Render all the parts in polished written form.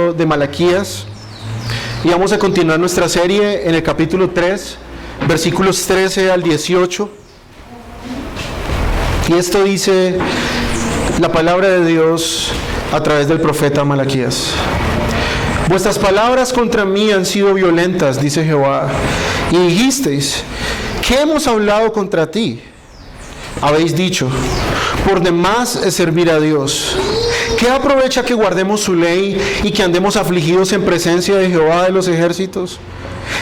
libro de Malaquías y vamos a continuar nuestra serie en el capítulo 3, versículos 13 al 18. Y esto dice la palabra de Dios a través del profeta Malaquías. Vuestras palabras contra mí han sido violentas, dice Jehová, y dijisteis: ¿qué hemos hablado contra ti? Habéis dicho: por demás es servir a Dios. ¿Qué aprovecha que guardemos su ley y que andemos afligidos en presencia de Jehová de los ejércitos?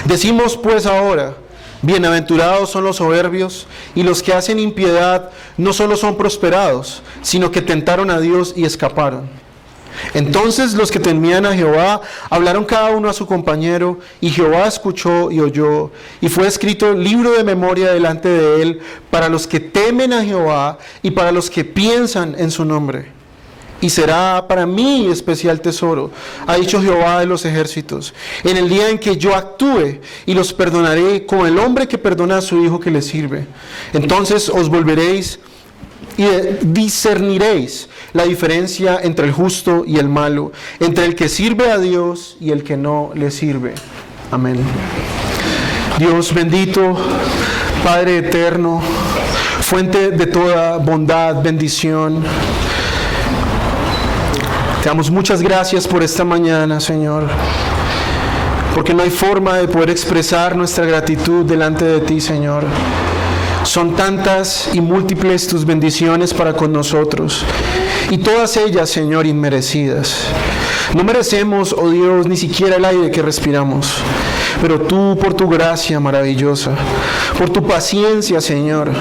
Decimos pues ahora: bienaventurados son los soberbios, y los que hacen impiedad no solo son prosperados, sino que tentaron a Dios y escaparon. Entonces los que temían a Jehová hablaron cada uno a su compañero, y Jehová escuchó y oyó, y fue escrito libro de memoria delante de él para los que temen a Jehová y para los que piensan en su nombre. Y será para mí especial tesoro, ha dicho Jehová de los ejércitos, en el día en que yo actúe, y los perdonaré como el hombre que perdona a su hijo que le sirve. Entonces os volveréis y discerniréis la diferencia entre el justo y el malo, entre el que sirve a Dios y el que no le sirve. Amén. Dios bendito, Padre eterno, fuente de toda bondad, bendición, te damos muchas gracias por esta mañana, Señor, porque no hay forma de poder expresar nuestra gratitud delante de ti, Señor. Son tantas y múltiples tus bendiciones para con nosotros, y todas ellas, Señor, inmerecidas. No merecemos, oh Dios, ni siquiera el aire que respiramos, pero tú, por tu gracia maravillosa, por tu paciencia, Señor,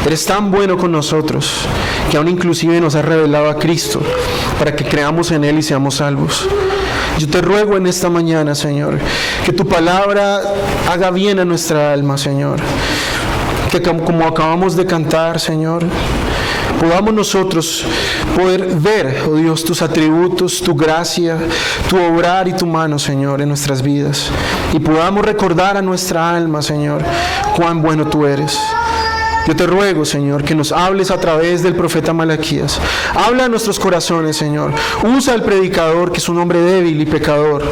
eres tan bueno con nosotros, que aún inclusive nos has revelado a Cristo, para que creamos en Él y seamos salvos. Yo te ruego en esta mañana, Señor, que tu palabra haga bien a nuestra alma, Señor. Que como acabamos de cantar, Señor, podamos nosotros poder ver, oh Dios, tus atributos, tu gracia, tu obrar y tu mano, Señor, en nuestras vidas. Y podamos recordar a nuestra alma, Señor, cuán bueno tú eres. Yo te ruego, Señor, que nos hables a través del profeta Malaquías. Habla a nuestros corazones, Señor. Usa al predicador, que es un hombre débil y pecador,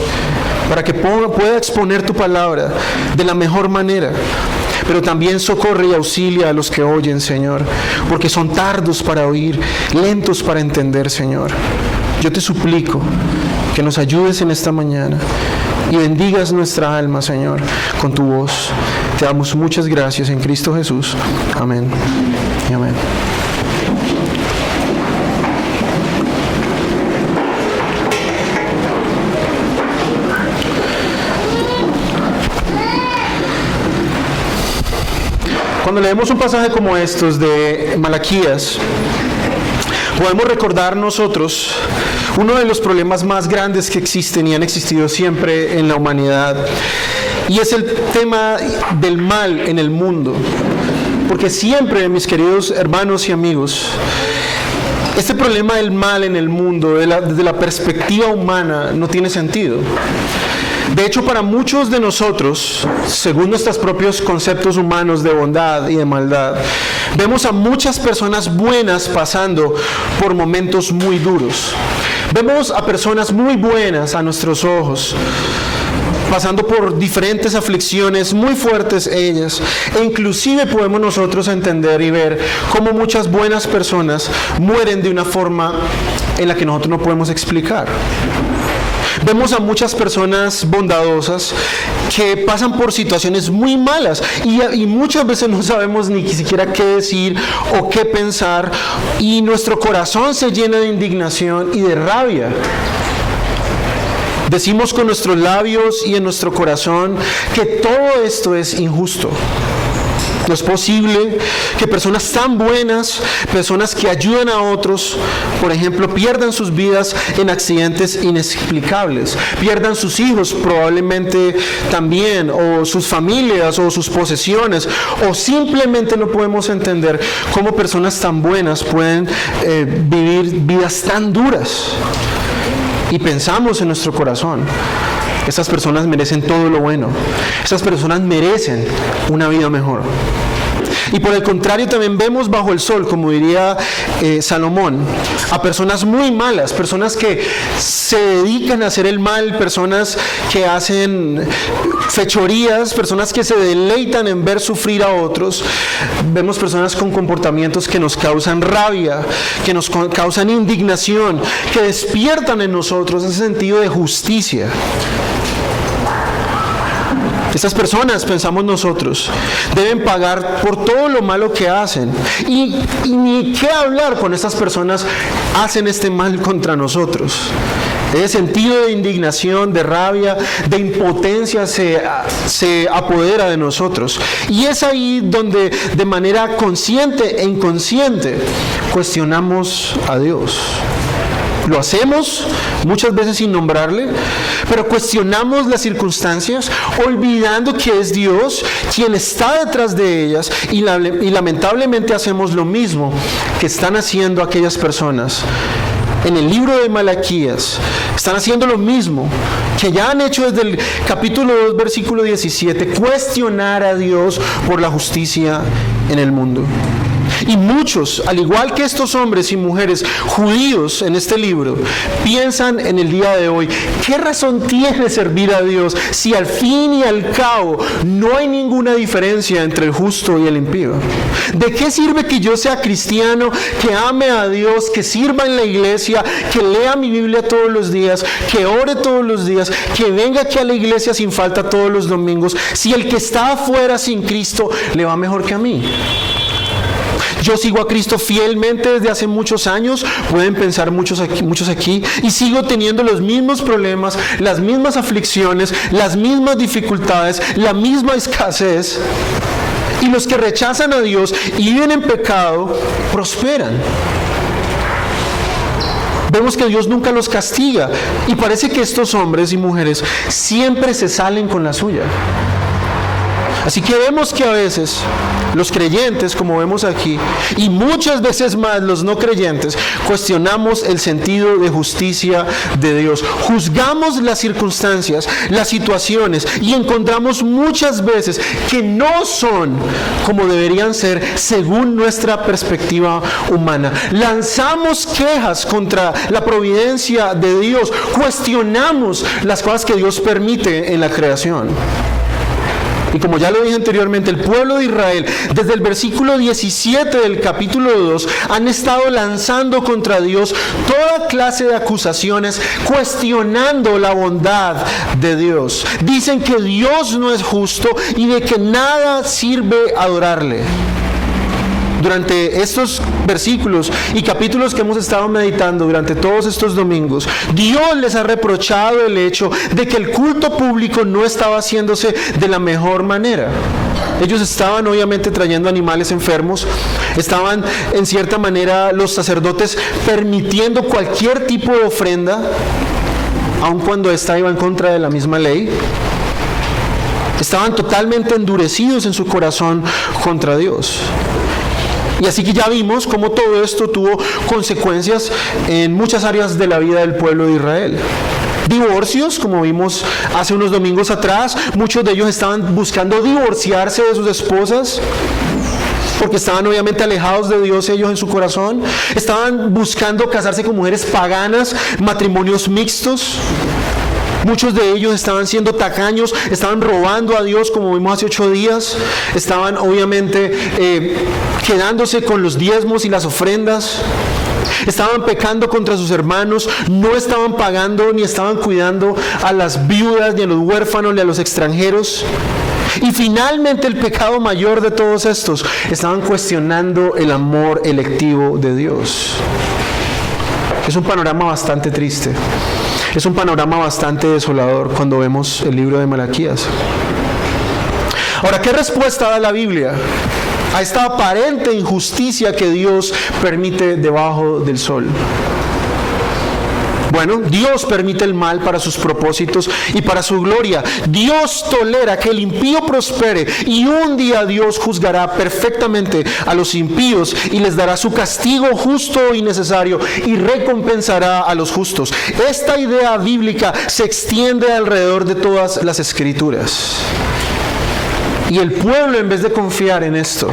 para que pueda exponer tu palabra de la mejor manera. Pero también socorre y auxilia a los que oyen, Señor, porque son tardos para oír, lentos para entender, Señor. Yo te suplico que nos ayudes en esta mañana y bendigas nuestra alma, Señor, con tu voz. Te damos muchas gracias en Cristo Jesús. Amén y amén. Cuando leemos un pasaje como estos de Malaquías, podemos recordar nosotros uno de los problemas más grandes que existen y han existido siempre en la humanidad, y es el tema del mal en el mundo. Porque siempre, mis queridos hermanos y amigos, este problema del mal en el mundo, desde la perspectiva humana, no tiene sentido. De hecho, para muchos de nosotros, según nuestros propios conceptos humanos de bondad y de maldad, vemos a muchas personas buenas pasando por momentos muy duros. Vemos a personas muy buenas a nuestros ojos, pasando por diferentes aflicciones muy fuertes ellas, e inclusive podemos nosotros entender y ver cómo muchas buenas personas mueren de una forma en la que nosotros no podemos explicar. Vemos a muchas personas bondadosas que pasan por situaciones muy malas y muchas veces no sabemos ni siquiera qué decir o qué pensar, y nuestro corazón se llena de indignación y de rabia. Decimos con nuestros labios y en nuestro corazón que todo esto es injusto. No es posible que personas tan buenas, personas que ayudan a otros, por ejemplo, pierdan sus vidas en accidentes inexplicables, pierdan sus hijos probablemente también, o sus familias, o sus posesiones, o simplemente no podemos entender cómo personas tan buenas pueden vivir vidas tan duras. Y pensamos en nuestro corazón: estas personas merecen todo lo bueno, estas personas merecen una vida mejor. Y por el contrario también vemos bajo el sol, como diría Salomón, a personas muy malas, personas que se dedican a hacer el mal, personas que hacen fechorías, personas que se deleitan en ver sufrir a otros. Vemos personas con comportamientos que nos causan rabia, que nos causan indignación, que despiertan en nosotros ese sentido de justicia. Estas personas, pensamos nosotros, deben pagar por todo lo malo que hacen. Y ni qué hablar cuando estas personas hacen este mal contra nosotros. Ese sentido de indignación, de rabia, de impotencia se apodera de nosotros. Y es ahí donde de manera consciente e inconsciente cuestionamos a Dios. Lo hacemos muchas veces sin nombrarle, pero cuestionamos las circunstancias, olvidando que es Dios quien está detrás de ellas, y lamentablemente hacemos lo mismo que están haciendo aquellas personas. En el libro de Malaquías están haciendo lo mismo que ya han hecho desde el capítulo 2, versículo 17, cuestionar a Dios por la justicia en el mundo. Y muchos, al igual que estos hombres y mujeres judíos en este libro, piensan en el día de hoy: ¿qué razón tiene servir a Dios si al fin y al cabo no hay ninguna diferencia entre el justo y el impío? ¿De qué sirve que yo sea cristiano, que ame a Dios, que sirva en la iglesia, que lea mi Biblia todos los días, que ore todos los días, que venga aquí a la iglesia sin falta todos los domingos, si el que está afuera sin Cristo le va mejor que a mí? Yo sigo a Cristo fielmente desde hace muchos años, pueden pensar muchos aquí, y sigo teniendo los mismos problemas, las mismas aflicciones, las mismas dificultades, la misma escasez. Y los que rechazan a Dios y viven en pecado, prosperan. Vemos que Dios nunca los castiga, y parece que estos hombres y mujeres siempre se salen con la suya. Así que vemos que a veces los creyentes, como vemos aquí, y muchas veces más los no creyentes, cuestionamos el sentido de justicia de Dios. Juzgamos las circunstancias, las situaciones, y encontramos muchas veces que no son como deberían ser según nuestra perspectiva humana. Lanzamos quejas contra la providencia de Dios, cuestionamos las cosas que Dios permite en la creación. Y como ya lo dije anteriormente, el pueblo de Israel, desde el versículo 17 del capítulo 2, han estado lanzando contra Dios toda clase de acusaciones, cuestionando la bondad de Dios. Dicen que Dios no es justo y de que nada sirve adorarle. Durante estos versículos y capítulos que hemos estado meditando durante todos estos domingos, Dios les ha reprochado el hecho de que el culto público no estaba haciéndose de la mejor manera. Ellos estaban obviamente trayendo animales enfermos, estaban en cierta manera los sacerdotes permitiendo cualquier tipo de ofrenda, aun cuando esta iba en contra de la misma ley. Estaban totalmente endurecidos en su corazón contra Dios. Y así que ya vimos cómo todo esto tuvo consecuencias en muchas áreas de la vida del pueblo de Israel. Divorcios, como vimos hace unos domingos atrás, muchos de ellos estaban buscando divorciarse de sus esposas, porque estaban obviamente alejados de Dios ellos en su corazón. Estaban buscando casarse con mujeres paganas, matrimonios mixtos. Muchos de ellos estaban siendo tacaños, estaban robando a Dios, como vimos hace 8 días. Estaban obviamente quedándose con los diezmos y las ofrendas. Estaban pecando contra sus hermanos, no estaban pagando ni estaban cuidando a las viudas, ni a los huérfanos, ni a los extranjeros. Y finalmente el pecado mayor de todos estos, estaban cuestionando el amor electivo de Dios. Es un panorama bastante triste. Es un panorama bastante desolador cuando vemos el libro de Malaquías. Ahora, ¿qué respuesta da la Biblia a esta aparente injusticia que Dios permite debajo del sol? Bueno, Dios permite el mal para sus propósitos y para su gloria. Dios tolera que el impío prospere, y un día Dios juzgará perfectamente a los impíos y les dará su castigo justo y necesario, y recompensará a los justos. Esta idea bíblica se extiende alrededor de todas las escrituras. Y el pueblo, en vez de confiar en esto,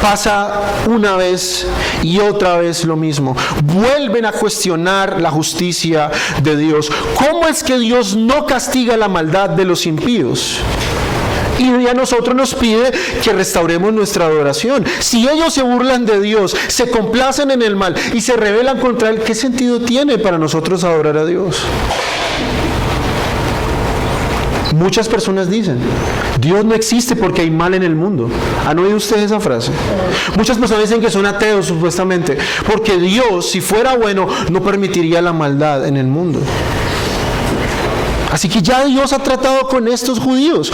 pasa una vez y otra vez lo mismo. Vuelven a cuestionar la justicia de Dios. ¿Cómo es que Dios no castiga la maldad de los impíos? Y a nosotros nos pide que restauremos nuestra adoración. Si ellos se burlan de Dios, se complacen en el mal y se rebelan contra Él, ¿qué sentido tiene para nosotros adorar a Dios? Muchas personas dicen, Dios no existe porque hay mal en el mundo. ¿Han oído ustedes esa frase? Muchas personas dicen que son ateos supuestamente, porque Dios, si fuera bueno, no permitiría la maldad en el mundo. Así que ya Dios ha tratado con estos judíos.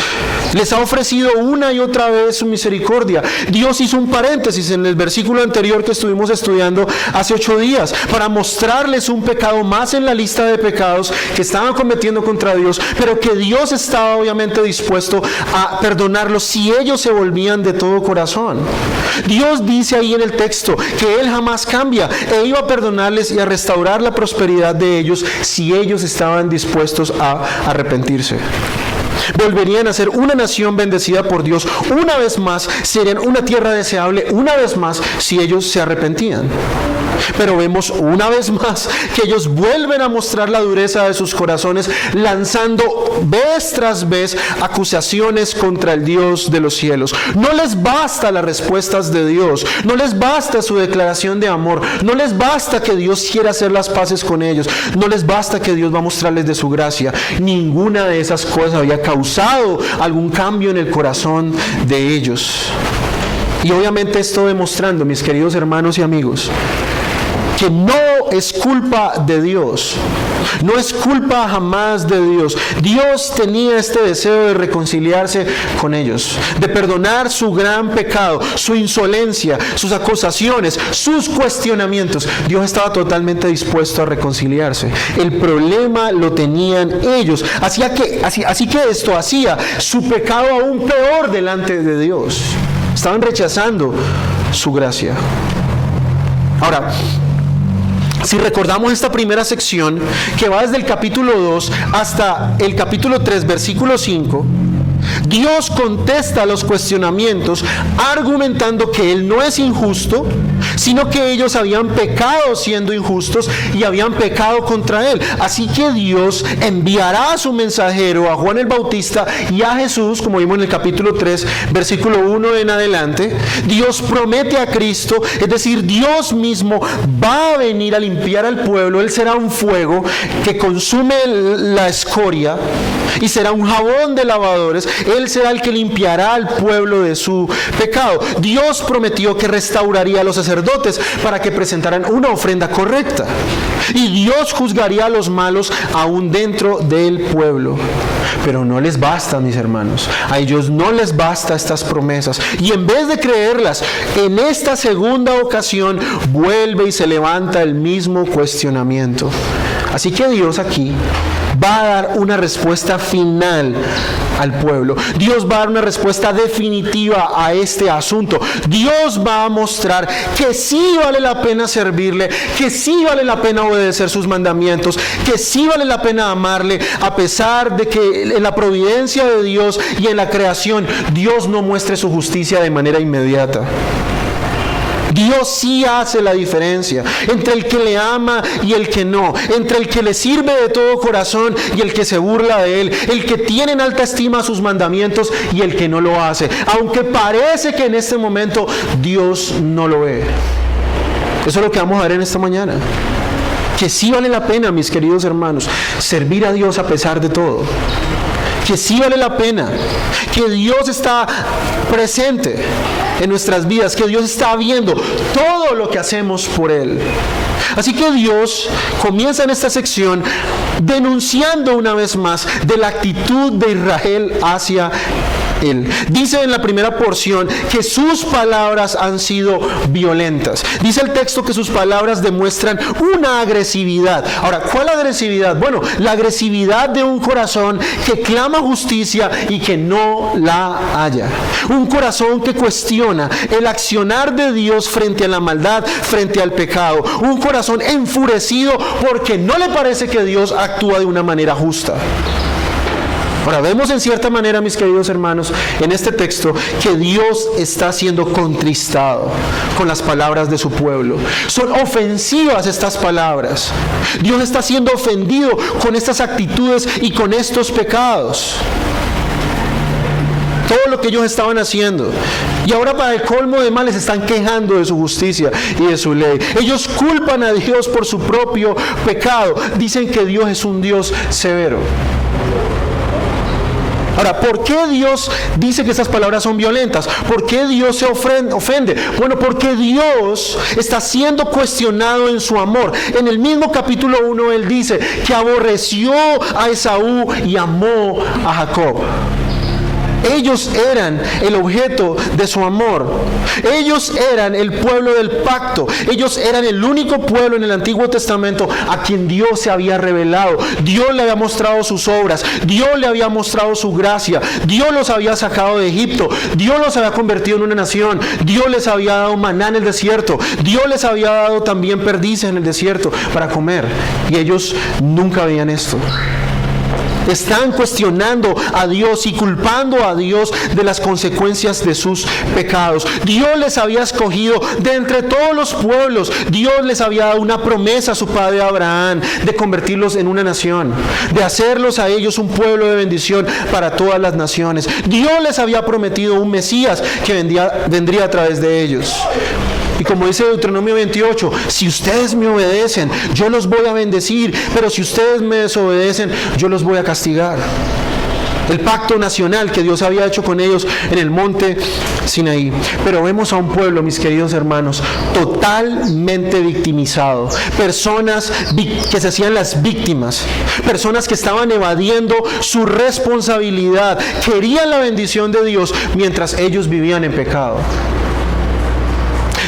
Les ha ofrecido una y otra vez su misericordia. Dios hizo un paréntesis en el versículo anterior que estuvimos estudiando hace 8 días para mostrarles un pecado más en la lista de pecados que estaban cometiendo contra Dios, pero que Dios estaba obviamente dispuesto a perdonarlos si ellos se volvían de todo corazón. Dios dice ahí en el texto que Él jamás cambia e iba a perdonarles y a restaurar la prosperidad de ellos si ellos estaban dispuestos a arrepentirse. Volverían a ser una nación bendecida por Dios una vez más, serían una tierra deseable una vez más si ellos se arrepentían. Pero vemos una vez más que ellos vuelven a mostrar la dureza de sus corazones, lanzando vez tras vez acusaciones contra el Dios de los cielos. No les basta las respuestas de Dios, no les basta su declaración de amor, no les basta que Dios quiera hacer las paces con ellos, no les basta que Dios va a mostrarles de su gracia. Ninguna de esas cosas había causado algún cambio en el corazón de ellos. Y obviamente esto demostrando, mis queridos hermanos y amigos, que no es culpa de Dios, no es culpa jamás de Dios. Dios tenía este deseo de reconciliarse con ellos, de perdonar su gran pecado, su insolencia, sus acusaciones, sus cuestionamientos. Dios estaba totalmente dispuesto a reconciliarse. El problema lo tenían ellos, así que esto hacía su pecado aún peor delante de Dios. Estaban rechazando su gracia. Ahora, si recordamos esta primera sección, que va desde el capítulo 2 hasta el capítulo 3, versículo 5, Dios contesta a los cuestionamientos argumentando que Él no es injusto, sino que ellos habían pecado siendo injustos y habían pecado contra Él. Así que Dios enviará a su mensajero, a Juan el Bautista y a Jesús, como vimos en el capítulo 3, versículo 1 en adelante. Dios promete a Cristo, es decir, Dios mismo va a venir a limpiar al pueblo. Él será un fuego que consume la escoria y será un jabón de lavadores. Él será el que limpiará al pueblo de su pecado. Dios prometió que restauraría a los sacerdotes para que presentaran una ofrenda correcta. Y Dios juzgaría a los malos aún dentro del pueblo. Pero no les basta, mis hermanos. A ellos no les basta estas promesas. Y en vez de creerlas, en esta segunda ocasión vuelve y se levanta el mismo cuestionamiento. Así que Dios aquí va a dar una respuesta final al pueblo. Dios va a dar una respuesta definitiva a este asunto. Dios va a mostrar que sí vale la pena servirle, que sí vale la pena obedecer sus mandamientos, que sí vale la pena amarle, a pesar de que en la providencia de Dios y en la creación Dios no muestre su justicia de manera inmediata. Dios sí hace la diferencia entre el que le ama y el que no, entre el que le sirve de todo corazón y el que se burla de él, el que tiene en alta estima sus mandamientos y el que no lo hace, aunque parece que en este momento Dios no lo ve. Eso es lo que vamos a ver en esta mañana. Que sí vale la pena, mis queridos hermanos, servir a Dios a pesar de todo. Que sí vale la pena, que Dios está presente en nuestras vidas, que Dios está viendo todo lo que hacemos por Él. Así que Dios comienza en esta sección denunciando una vez más de la actitud de Israel hacia Él. Dice en la primera porción que sus palabras han sido violentas. Dice el texto que sus palabras demuestran una agresividad. Ahora, ¿cuál agresividad? Bueno, la agresividad de un corazón que clama justicia y que no la halla. Un corazón que cuestiona el accionar de Dios frente a la maldad, frente al pecado. Un corazón enfurecido porque no le parece que Dios actúa de una manera justa. Ahora, vemos en cierta manera, mis queridos hermanos, en este texto, que Dios está siendo contristado con las palabras de su pueblo. Son ofensivas estas palabras. Dios está siendo ofendido con estas actitudes y con estos pecados. Todo lo que ellos estaban haciendo. Y ahora, para el colmo de males, están quejando de su justicia y de su ley. Ellos culpan a Dios por su propio pecado. Dicen que Dios es un Dios severo. Ahora, ¿por qué Dios dice que estas palabras son violentas? ¿Por qué Dios se ofende? Bueno, porque Dios está siendo cuestionado en su amor. En el mismo capítulo 1 Él dice que aborreció a Esaú y amó a Jacob. Ellos eran el objeto de su amor. Ellos eran el pueblo del pacto. Ellos eran el único pueblo en el Antiguo Testamento a quien Dios se había revelado. Dios le había mostrado sus obras. Dios le había mostrado su gracia. Dios los había sacado de Egipto. Dios los había convertido en una nación. Dios les había dado maná en el desierto. Dios les había dado también perdices en el desierto para comer. Y ellos nunca veían esto. Están cuestionando a Dios y culpando a Dios de las consecuencias de sus pecados. Dios les había escogido de entre todos los pueblos. Dios les había dado una promesa a su padre Abraham de convertirlos en una nación, de hacerlos a ellos un pueblo de bendición para todas las naciones. Dios les había prometido un Mesías que vendría a través de ellos. Y como dice Deuteronomio 28, si ustedes me obedecen, yo los voy a bendecir, pero si ustedes me desobedecen, yo los voy a castigar. El pacto nacional que Dios había hecho con ellos en el monte Sinaí. Pero vemos a un pueblo, mis queridos hermanos, totalmente victimizado. Personas que se hacían las víctimas. Personas que estaban evadiendo su responsabilidad. Querían la bendición de Dios mientras ellos vivían en pecado.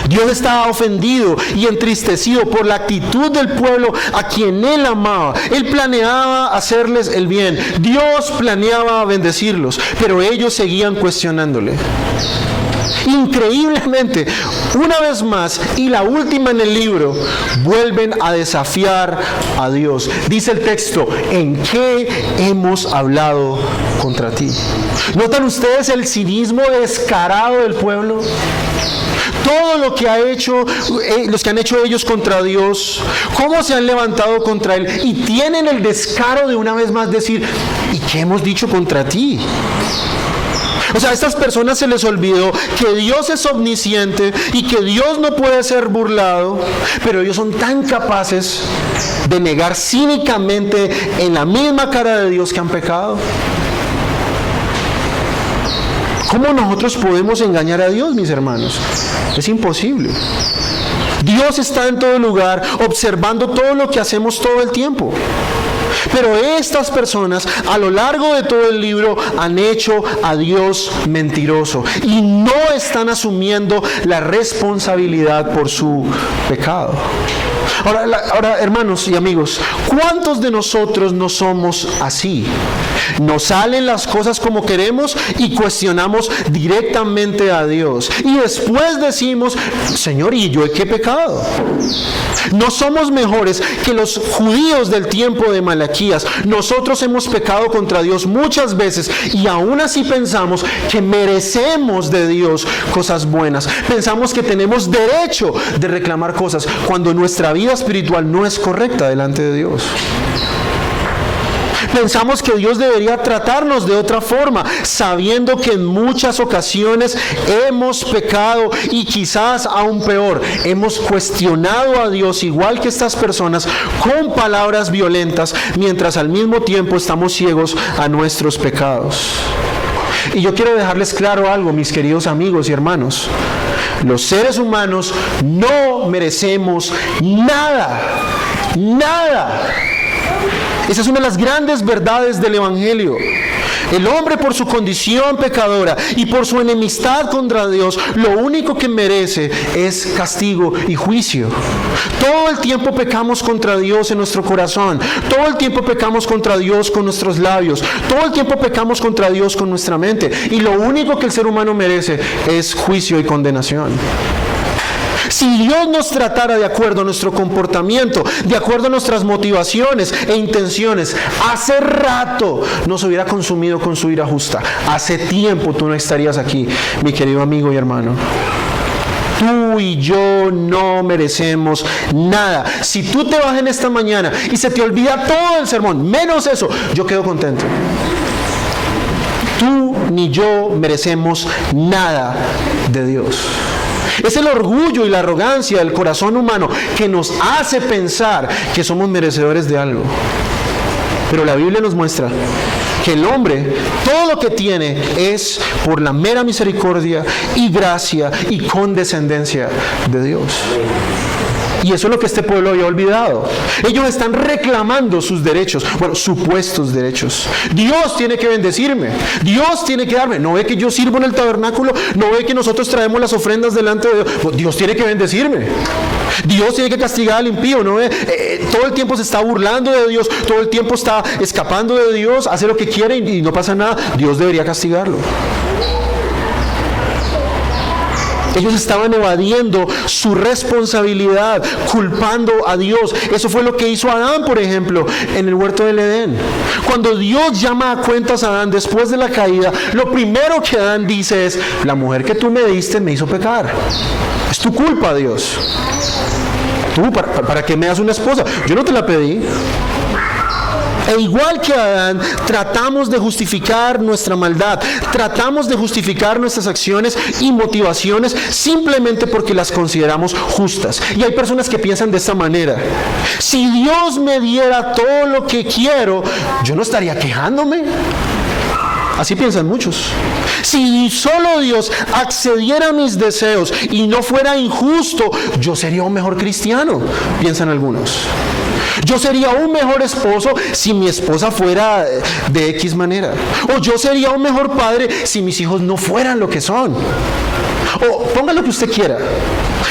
Dios estaba ofendido y entristecido por la actitud del pueblo a quien Él amaba. Él planeaba hacerles el bien. Dios planeaba bendecirlos, pero ellos seguían cuestionándole. Increíblemente, una vez más, y la última en el libro, vuelven a desafiar a Dios. Dice el texto, ¿en qué hemos hablado contra ti? ¿Notan ustedes el cinismo descarado del pueblo? Todo lo que los que han hecho ellos contra Dios, cómo se han levantado contra Él, y tienen el descaro de una vez más decir, ¿y qué hemos dicho contra ti? O sea, a estas personas se les olvidó que Dios es omnisciente y que Dios no puede ser burlado, pero ellos son tan capaces de negar cínicamente en la misma cara de Dios que han pecado. ¿Cómo nosotros podemos engañar a Dios, mis hermanos? Es imposible. Dios está en todo lugar, observando todo lo que hacemos todo el tiempo. Pero estas personas, a lo largo de todo el libro, han hecho a Dios mentiroso y no están asumiendo la responsabilidad por su pecado. Ahora, hermanos y amigos, ¿cuántos de nosotros no somos así? Nos salen las cosas como queremos y cuestionamos directamente a Dios. Y después decimos, Señor, ¿y yo qué pecado? No somos mejores que los judíos del tiempo de Malaquías. Nosotros hemos pecado contra Dios muchas veces y aún así pensamos que merecemos de Dios cosas buenas. Pensamos que tenemos derecho de reclamar cosas cuando nuestra vida espiritual no es correcta delante de Dios. Pensamos que Dios debería tratarnos de otra forma, sabiendo que en muchas ocasiones hemos pecado y quizás aún peor, hemos cuestionado a Dios igual que estas personas con palabras violentas, mientras al mismo tiempo estamos ciegos a nuestros pecados. Y yo quiero dejarles claro algo, mis queridos amigos y hermanos. Los seres humanos no merecemos nada, nada. Esa es una de las grandes verdades del Evangelio. El hombre, por su condición pecadora y por su enemistad contra Dios, lo único que merece es castigo y juicio. Todo el tiempo pecamos contra Dios en nuestro corazón. Todo el tiempo pecamos contra Dios con nuestros labios. Todo el tiempo pecamos contra Dios con nuestra mente. Y lo único que el ser humano merece es juicio y condenación. Si Dios nos tratara de acuerdo a nuestro comportamiento, de acuerdo a nuestras motivaciones e intenciones, hace rato nos hubiera consumido con su ira justa. Hace tiempo tú no estarías aquí, mi querido amigo y hermano. Tú y yo no merecemos nada. Si tú te vas en esta mañana y se te olvida todo el sermón, menos eso, yo quedo contento. Tú ni yo merecemos nada de Dios. Es el orgullo y la arrogancia del corazón humano que nos hace pensar que somos merecedores de algo. Pero la Biblia nos muestra que el hombre, todo lo que tiene es por la mera misericordia y gracia y condescendencia de Dios. Y eso es lo que este pueblo había olvidado. Ellos están reclamando sus derechos, bueno, supuestos derechos. Dios tiene que bendecirme, Dios tiene que darme. ¿No ve que yo sirvo en el tabernáculo? ¿No ve que nosotros traemos las ofrendas delante de Dios? Pues Dios tiene que bendecirme. Dios tiene que castigar al impío, ¿no ve? Todo el tiempo se está burlando de Dios, todo el tiempo está escapando de Dios, hace lo que quiere y no pasa nada. Dios debería castigarlo. Ellos estaban evadiendo su responsabilidad, culpando a Dios. Eso fue lo que hizo Adán, por ejemplo, en el huerto del Edén. Cuando Dios llama a cuentas a Adán después de la caída, lo primero que Adán dice es: la mujer que tú me diste me hizo pecar. Es tu culpa, Dios. Tú, ¿para qué me das una esposa? Yo no te la pedí. E igual que Adán, tratamos de justificar nuestra maldad, tratamos de justificar nuestras acciones y motivaciones simplemente porque las consideramos justas. Y hay personas que piensan de esta manera: si Dios me diera todo lo que quiero, yo no estaría quejándome. Así piensan muchos. Si solo Dios accediera a mis deseos y no fuera injusto, yo sería un mejor cristiano, piensan algunos. Yo sería un mejor esposo si mi esposa fuera de X manera. O yo sería un mejor padre si mis hijos no fueran lo que son. O ponga lo que usted quiera.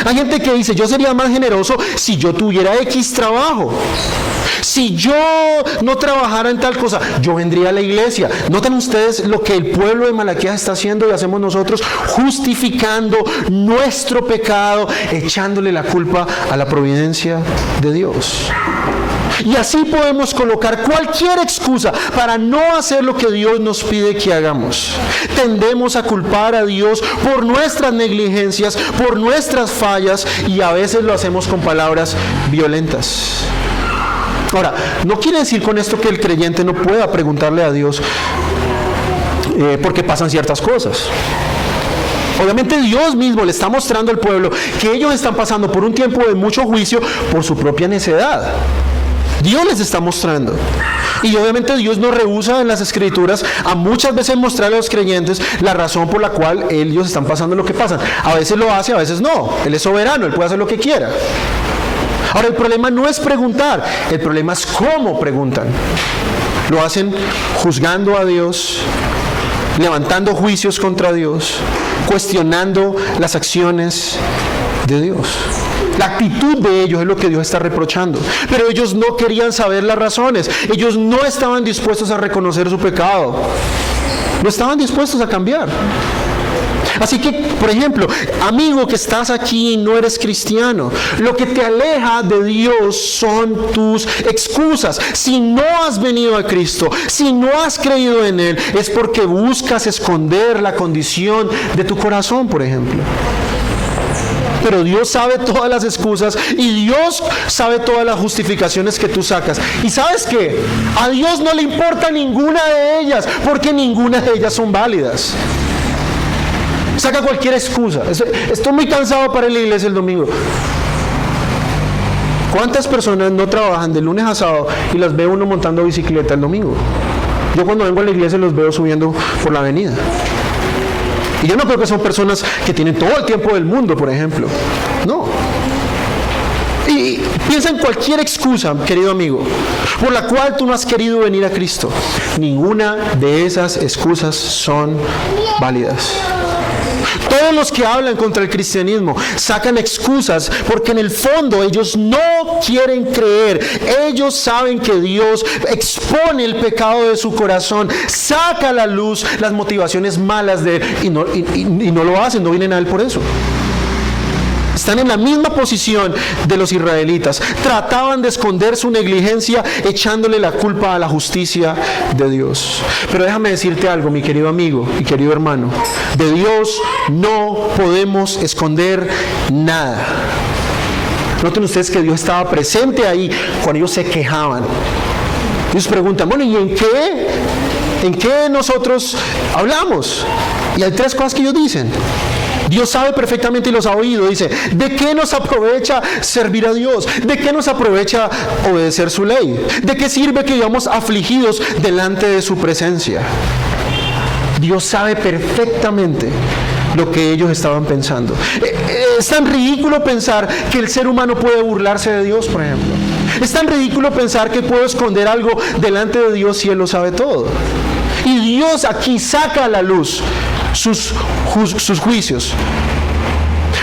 Hay gente que dice: yo sería más generoso si yo tuviera X trabajo. Si yo no trabajara en tal cosa, yo vendría a la iglesia. ¿Notan ustedes lo que el pueblo de Malaquías está haciendo y hacemos nosotros? Justificando nuestro pecado, echándole la culpa a la providencia de Dios. Y así podemos colocar cualquier excusa para no hacer lo que Dios nos pide que hagamos. Tendemos a culpar a Dios por nuestras negligencias, por nuestras fallas, y a veces lo hacemos con palabras violentas. Ahora, no quiere decir con esto que el creyente no pueda preguntarle a Dios por qué pasan ciertas cosas. Obviamente Dios mismo le está mostrando al pueblo que ellos están pasando por un tiempo de mucho juicio por su propia necedad. Dios les está mostrando. Y obviamente Dios no rehúsa en las Escrituras a muchas veces mostrarle a los creyentes la razón por la cual ellos están pasando lo que pasan. A veces lo hace, a veces no. Él es soberano, Él puede hacer lo que quiera. Ahora, el problema no es preguntar, el problema es cómo preguntan. Lo hacen juzgando a Dios, levantando juicios contra Dios, cuestionando las acciones de Dios. La actitud de ellos es lo que Dios está reprochando. Pero ellos no querían saber las razones. Ellos no estaban dispuestos a reconocer su pecado. No estaban dispuestos a cambiar. Así que, por ejemplo, amigo que estás aquí y no eres cristiano, lo que te aleja de Dios son tus excusas. Si no has venido a Cristo, si no has creído en Él, es porque buscas esconder la condición de tu corazón, por ejemplo. Pero Dios sabe todas las excusas y Dios sabe todas las justificaciones que tú sacas. ¿Y sabes qué? A Dios no le importa ninguna de ellas, porque ninguna de ellas son válidas. Saca cualquier excusa. Estoy muy cansado para ir a la iglesia el domingo. ¿Cuántas personas no trabajan de lunes a sábado y las ve uno montando bicicleta el domingo? Yo cuando vengo a la iglesia los veo subiendo por la avenida. Y yo no creo que son personas que tienen todo el tiempo del mundo, por ejemplo. No. Y piensa en cualquier excusa, querido amigo, por la cual tú no has querido venir a Cristo. Ninguna de esas excusas son válidas. Todos los que hablan contra el cristianismo sacan excusas porque en el fondo ellos no quieren creer. Ellos saben que Dios expone el pecado de su corazón, saca a la luz las motivaciones malas de él y no lo hacen, no vienen a él por eso. Están en la misma posición de los israelitas. Trataban de esconder su negligencia echándole la culpa a la justicia de Dios. Pero déjame decirte algo, mi querido amigo y querido hermano. De Dios no podemos esconder nada. Noten ustedes que Dios estaba presente ahí cuando ellos se quejaban. Ellos preguntan, bueno, ¿y en qué nosotros hablamos? Y hay tres cosas que ellos dicen. Dios sabe perfectamente y los ha oído. Dice, ¿de qué nos aprovecha servir a Dios? ¿De qué nos aprovecha obedecer su ley? ¿De qué sirve que vivamos afligidos delante de su presencia? Dios sabe perfectamente lo que ellos estaban pensando. Es tan ridículo pensar que el ser humano puede burlarse de Dios, por ejemplo. Es tan ridículo pensar que puedo esconder algo delante de Dios si Él lo sabe todo. Y Dios aquí saca a la luz sus juicios.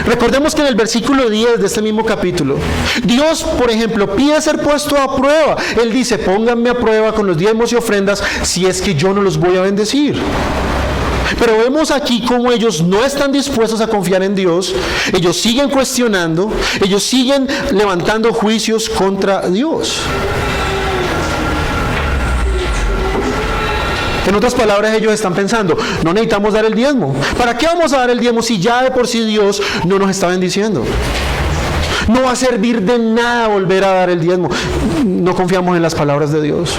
Recordemos que en el versículo 10 de este mismo capítulo, Dios, por ejemplo, pide ser puesto a prueba. Él dice, pónganme a prueba con los diezmos y ofrendas si es que yo no los voy a bendecir. Pero vemos aquí cómo ellos no están dispuestos a confiar en Dios. Ellos siguen cuestionando, ellos siguen levantando juicios contra Dios. En otras palabras, ellos están pensando, no necesitamos dar el diezmo. ¿Para qué vamos a dar el diezmo si ya de por sí Dios no nos está bendiciendo? No va a servir de nada volver a dar el diezmo. No confiamos en las palabras de Dios.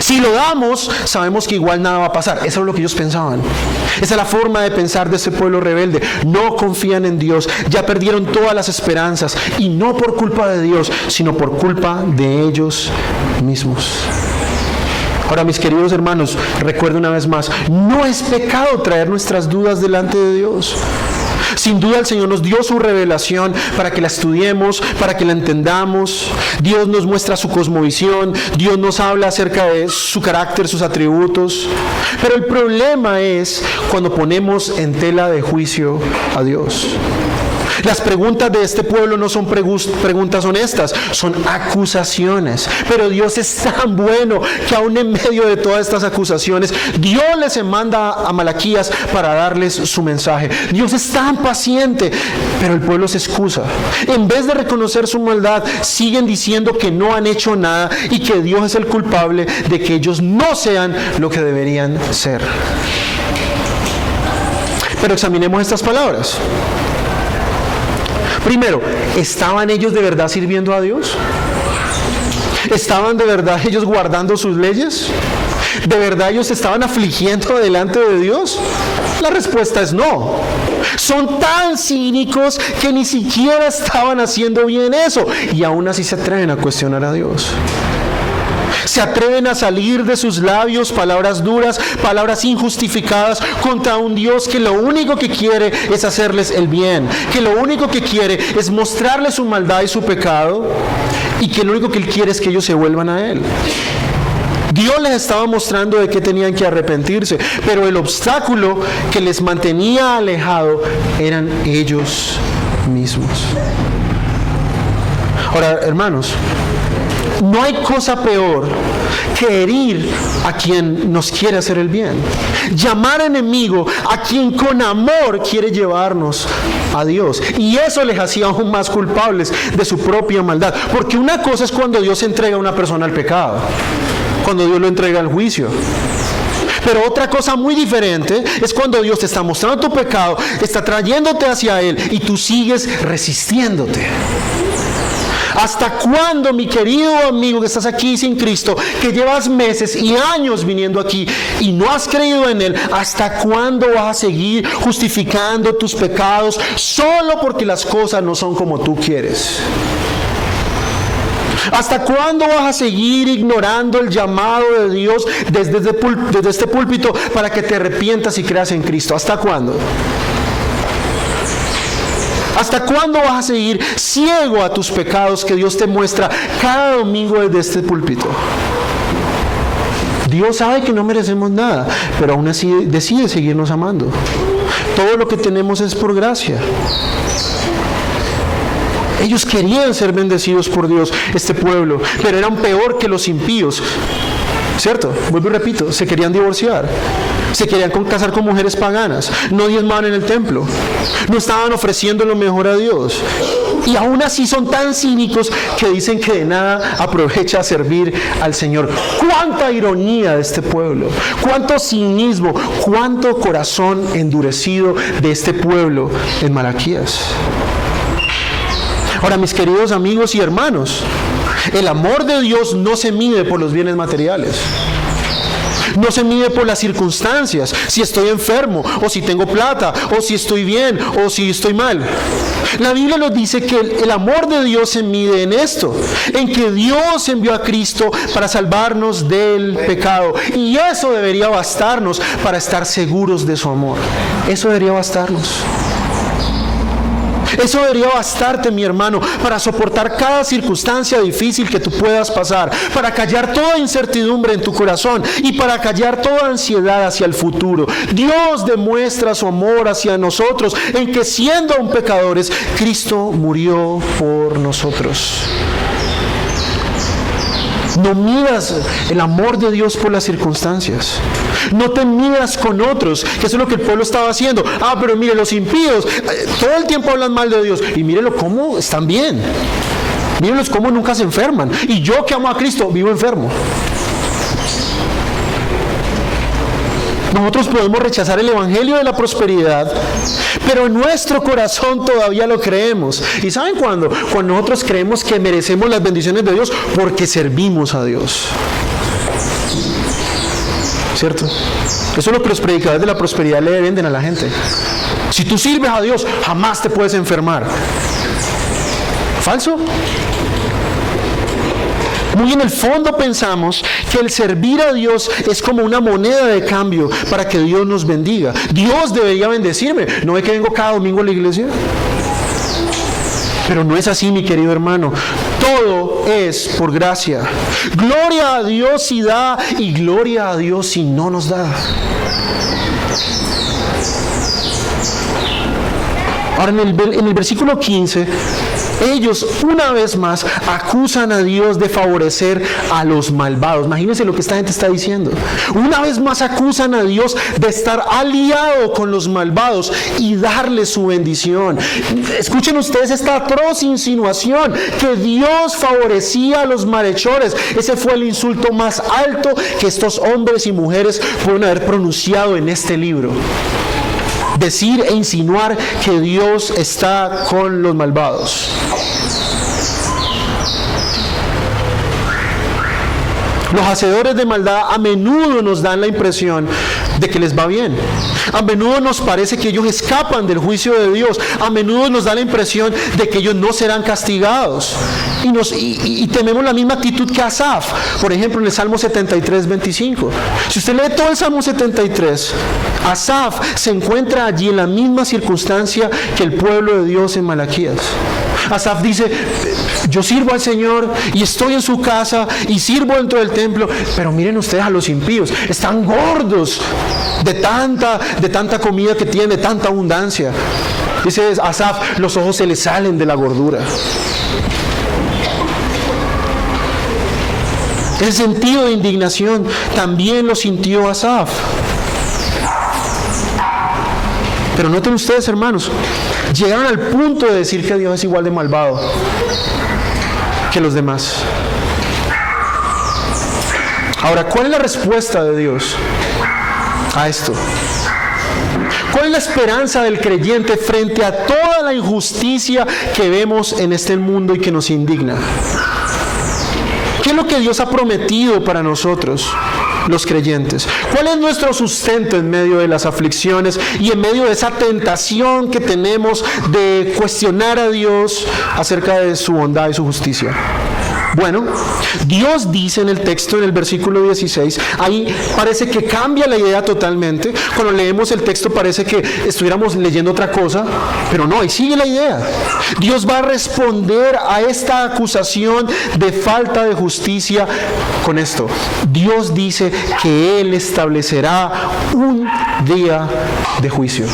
Si lo damos, sabemos que igual nada va a pasar. Eso es lo que ellos pensaban. Esa es la forma de pensar de ese pueblo rebelde. No confían en Dios. Ya perdieron todas las esperanzas. Y no por culpa de Dios, sino por culpa de ellos mismos. Ahora, mis queridos hermanos, recuerden una vez más, no es pecado traer nuestras dudas delante de Dios. Sin duda el Señor nos dio su revelación para que la estudiemos, para que la entendamos. Dios nos muestra su cosmovisión, Dios nos habla acerca de su carácter, sus atributos. Pero el problema es cuando ponemos en tela de juicio a Dios. Las preguntas de este pueblo no son preguntas honestas, son acusaciones. Pero Dios es tan bueno que aún en medio de todas estas acusaciones, Dios les manda a Malaquías para darles su mensaje. Dios es tan paciente, pero el pueblo se excusa. En vez de reconocer su maldad, siguen diciendo que no han hecho nada y que Dios es el culpable de que ellos no sean lo que deberían ser. Pero examinemos estas palabras. Primero, ¿estaban ellos de verdad sirviendo a Dios? ¿Estaban de verdad ellos guardando sus leyes? ¿De verdad ellos estaban afligiendo delante de Dios? La respuesta es no. Son tan cínicos que ni siquiera estaban haciendo bien eso. Y aún así se atreven a cuestionar a Dios. Se atreven a salir de sus labios palabras duras, palabras injustificadas contra un Dios que lo único que quiere es hacerles el bien, que lo único que quiere es mostrarles su maldad y su pecado, y que lo único que Él quiere es que ellos se vuelvan a Él. Dios les estaba mostrando de qué tenían que arrepentirse, pero el obstáculo que les mantenía alejado eran ellos mismos. Ahora, hermanos, no hay cosa peor que herir a quien nos quiere hacer el bien. Llamar enemigo a quien con amor quiere llevarnos a Dios. Y eso les hacía aún más culpables de su propia maldad. Porque una cosa es cuando Dios entrega a una persona al pecado, cuando Dios lo entrega al juicio. Pero otra cosa muy diferente es cuando Dios te está mostrando tu pecado, está trayéndote hacia Él y tú sigues resistiéndote. ¿Hasta cuándo, mi querido amigo que estás aquí sin Cristo, que llevas meses y años viniendo aquí y no has creído en Él, hasta cuándo vas a seguir justificando tus pecados solo porque las cosas no son como tú quieres? ¿Hasta cuándo vas a seguir ignorando el llamado de Dios desde este púlpito para que te arrepientas y creas en Cristo? ¿Hasta cuándo? ¿Hasta cuándo vas a seguir ciego a tus pecados que Dios te muestra cada domingo desde este púlpito? Dios sabe que no merecemos nada, pero aún así decide seguirnos amando. Todo lo que tenemos es por gracia. Ellos querían ser bendecidos por Dios, este pueblo, pero eran peor que los impíos. ¿Cierto? Vuelvo y repito, se querían divorciar, se querían casar con mujeres paganas, no diezmaban en el templo, no estaban ofreciendo lo mejor a Dios. Y aún así son tan cínicos que dicen que de nada aprovecha servir al Señor. ¡Cuánta ironía de este pueblo! ¡Cuánto cinismo! ¡Cuánto corazón endurecido de este pueblo en Malaquías! Ahora, mis queridos amigos y hermanos, el amor de Dios no se mide por los bienes materiales. No se mide por las circunstancias, si estoy enfermo, o si tengo plata, o si estoy bien, o si estoy mal. La Biblia nos dice que el amor de Dios se mide en esto, en que Dios envió a Cristo para salvarnos del pecado. Y eso debería bastarnos para estar seguros de su amor. Eso debería bastarnos. Eso debería bastarte, mi hermano, para soportar cada circunstancia difícil que tú puedas pasar, para callar toda incertidumbre en tu corazón y para callar toda ansiedad hacia el futuro. Dios demuestra su amor hacia nosotros en que, siendo aún pecadores, Cristo murió por nosotros. No midas el amor de Dios por las circunstancias. No te midas con otros, que eso es lo que el pueblo estaba haciendo. Pero mire, los impíos todo el tiempo hablan mal de Dios. Y mírenlo cómo están bien. Mírenlos cómo nunca se enferman. Y yo que amo a Cristo, vivo enfermo. Nosotros podemos rechazar el evangelio de la prosperidad, pero en nuestro corazón todavía lo creemos. ¿Y saben cuándo? Cuando nosotros creemos que merecemos las bendiciones de Dios porque servimos a Dios. ¿Cierto? Eso es lo que los predicadores de la prosperidad le venden a la gente. Si tú sirves a Dios, jamás te puedes enfermar. ¿Falso? Muy en el fondo pensamos que el servir a Dios es como una moneda de cambio para que Dios nos bendiga. Dios debería bendecirme. ¿No ve que vengo cada domingo a la iglesia? Pero no es así, mi querido hermano. Todo es por gracia. Gloria a Dios si da y gloria a Dios si no nos da. Ahora en el versículo 15, ellos una vez más acusan a Dios de favorecer a los malvados. Imagínense lo que esta gente está diciendo. Una vez más acusan a Dios de estar aliado con los malvados y darle su bendición. Escuchen ustedes esta atroz insinuación que Dios favorecía a los malhechores. Ese fue el insulto más alto que estos hombres y mujeres pueden haber pronunciado en este libro. Decir e insinuar que Dios está con los malvados. Los hacedores de maldad a menudo nos dan la impresión de que les va bien. A menudo nos parece que ellos escapan del juicio de Dios. A menudo nos da la impresión de que ellos no serán castigados. Y tememos la misma actitud que Asaf. Por ejemplo, en el Salmo 73, 25. Si usted lee todo el Salmo 73, Asaf se encuentra allí en la misma circunstancia que el pueblo de Dios en Malaquías. Asaf dice: yo sirvo al Señor y estoy en su casa y sirvo dentro del templo, pero miren ustedes a los impíos, están gordos de tanta comida que tienen, de tanta abundancia. Dice Asaf, los ojos se les salen de la gordura. El sentido de indignación también lo sintió Asaf. Pero noten ustedes, hermanos, llegaron al punto de decir que Dios es igual de malvado que los demás. Ahora, ¿cuál es la respuesta de Dios a esto? ¿Cuál es la esperanza del creyente frente a toda la injusticia que vemos en este mundo y que nos indigna? ¿Qué es lo que Dios ha prometido para nosotros, los creyentes? ¿Cuál es nuestro sustento en medio de las aflicciones y en medio de esa tentación que tenemos de cuestionar a Dios acerca de su bondad y su justicia? Bueno, Dios dice en el texto, en el versículo 16, ahí parece que cambia la idea totalmente. Cuando leemos el texto parece que estuviéramos leyendo otra cosa, pero no, ahí sigue la idea. Dios va a responder a esta acusación de falta de justicia con esto. Dios dice que Él establecerá un día de juicio.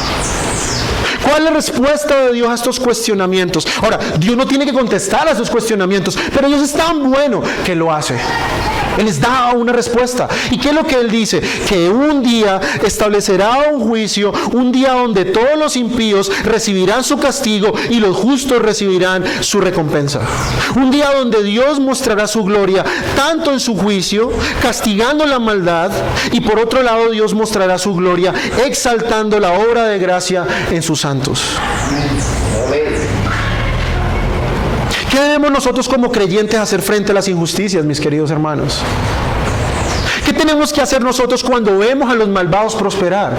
¿Cuál es la respuesta de Dios a estos cuestionamientos? Ahora, Dios no tiene que contestar a estos cuestionamientos, pero Dios es tan bueno que lo hace. Él les da una respuesta. ¿Y qué es lo que Él dice? Que un día establecerá un juicio, un día donde todos los impíos recibirán su castigo y los justos recibirán su recompensa. Un día donde Dios mostrará su gloria, tanto en su juicio, castigando la maldad, y por otro lado Dios mostrará su gloria, exaltando la obra de gracia en sus santos. ¿Qué debemos nosotros como creyentes hacer frente a las injusticias, mis queridos hermanos? ¿Qué tenemos que hacer nosotros cuando vemos a los malvados prosperar?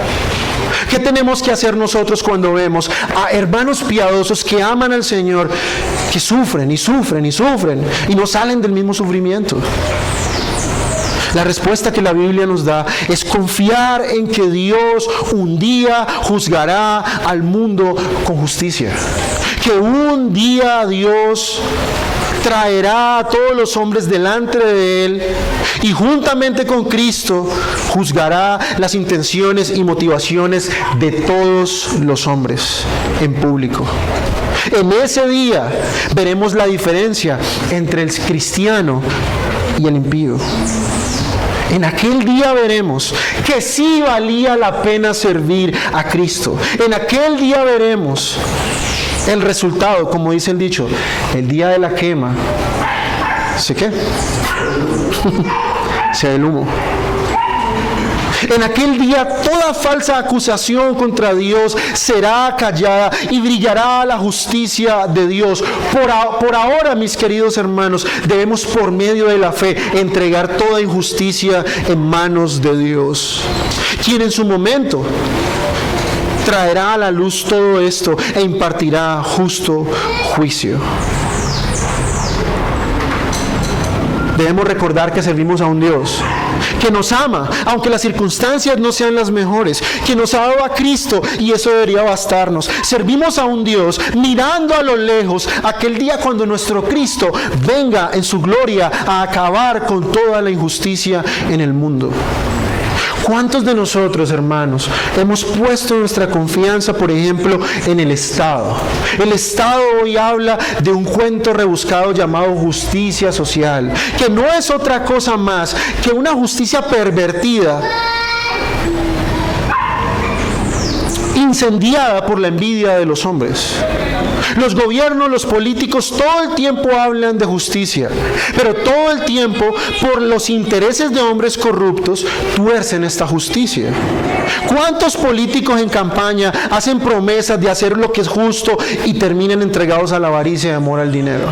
¿Qué tenemos que hacer nosotros cuando vemos a hermanos piadosos que aman al Señor, que sufren y sufren y sufren y no salen del mismo sufrimiento? La respuesta que la Biblia nos da es confiar en que Dios un día juzgará al mundo con justicia. Que un día Dios traerá a todos los hombres delante de Él y juntamente con Cristo juzgará las intenciones y motivaciones de todos los hombres en público. En ese día veremos la diferencia entre el cristiano y el impío. En aquel día veremos que sí valía la pena servir a Cristo. En aquel día veremos el resultado, como dice el dicho, el día de la quema. ¿Sí qué? Sea el humo. En aquel día toda falsa acusación contra Dios será callada y brillará la justicia de Dios. Por ahora, mis queridos hermanos, debemos por medio de la fe entregar toda injusticia en manos de Dios, quien en su momento traerá a la luz todo esto e impartirá justo juicio. Debemos recordar que servimos a un Dios que nos ama, aunque las circunstancias no sean las mejores, que nos ha dado a Cristo, y eso debería bastarnos. Servimos a un Dios mirando a lo lejos aquel día cuando nuestro Cristo venga en su gloria a acabar con toda la injusticia en el mundo. ¿Cuántos de nosotros, hermanos, hemos puesto nuestra confianza, por ejemplo, en el Estado? El Estado hoy habla de un cuento rebuscado llamado justicia social, que no es otra cosa más que una justicia pervertida, incendiada por la envidia de los hombres. Los gobiernos, los políticos, todo el tiempo hablan de justicia, pero todo el tiempo, por los intereses de hombres corruptos, tuercen esta justicia. ¿Cuántos políticos en campaña hacen promesas de hacer lo que es justo y terminan entregados a la avaricia y amor al dinero?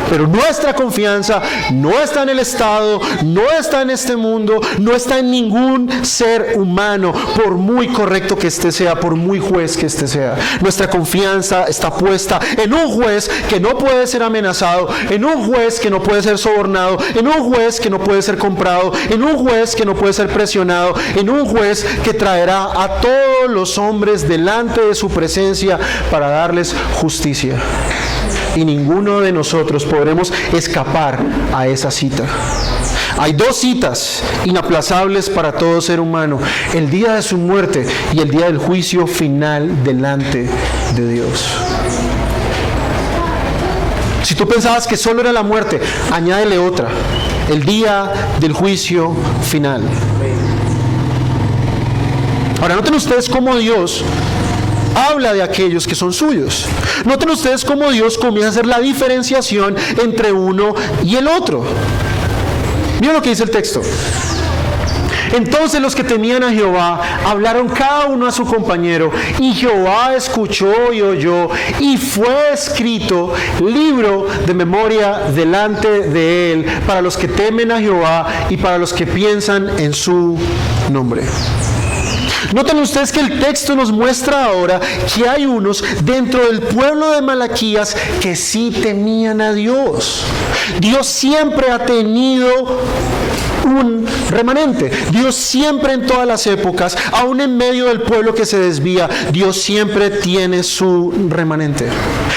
Pero nuestra confianza no está en el Estado, no está en este mundo, no está en ningún ser humano, por muy correcto que éste sea, por muy juez que éste sea. Nuestra confianza está puesta en un juez que no puede ser amenazado, en un juez que no puede ser sobornado, en un juez que no puede ser comprado, en un juez que no puede ser presionado, en un juez que traerá a todos los hombres delante de su presencia para darles justicia. Y ninguno de nosotros podremos escapar a esa cita. Hay dos citas inaplazables para todo ser humano: el día de su muerte y el día del juicio final delante de Dios. Si tú pensabas que solo era la muerte, añádele otra: el día del juicio final. Ahora, noten ustedes cómo Dios habla de aquellos que son suyos. Noten ustedes cómo Dios comienza a hacer la diferenciación entre uno y el otro. Miren lo que dice el texto. Entonces los que temían a Jehová hablaron cada uno a su compañero, y Jehová escuchó y oyó, y fue escrito libro de memoria delante de él para los que temen a Jehová y para los que piensan en su nombre. Noten ustedes que el texto nos muestra ahora que hay unos dentro del pueblo de Malaquías que sí temían a Dios. Dios siempre ha tenido un remanente. Dios siempre, en todas las épocas, aún en medio del pueblo que se desvía, Dios siempre tiene su remanente.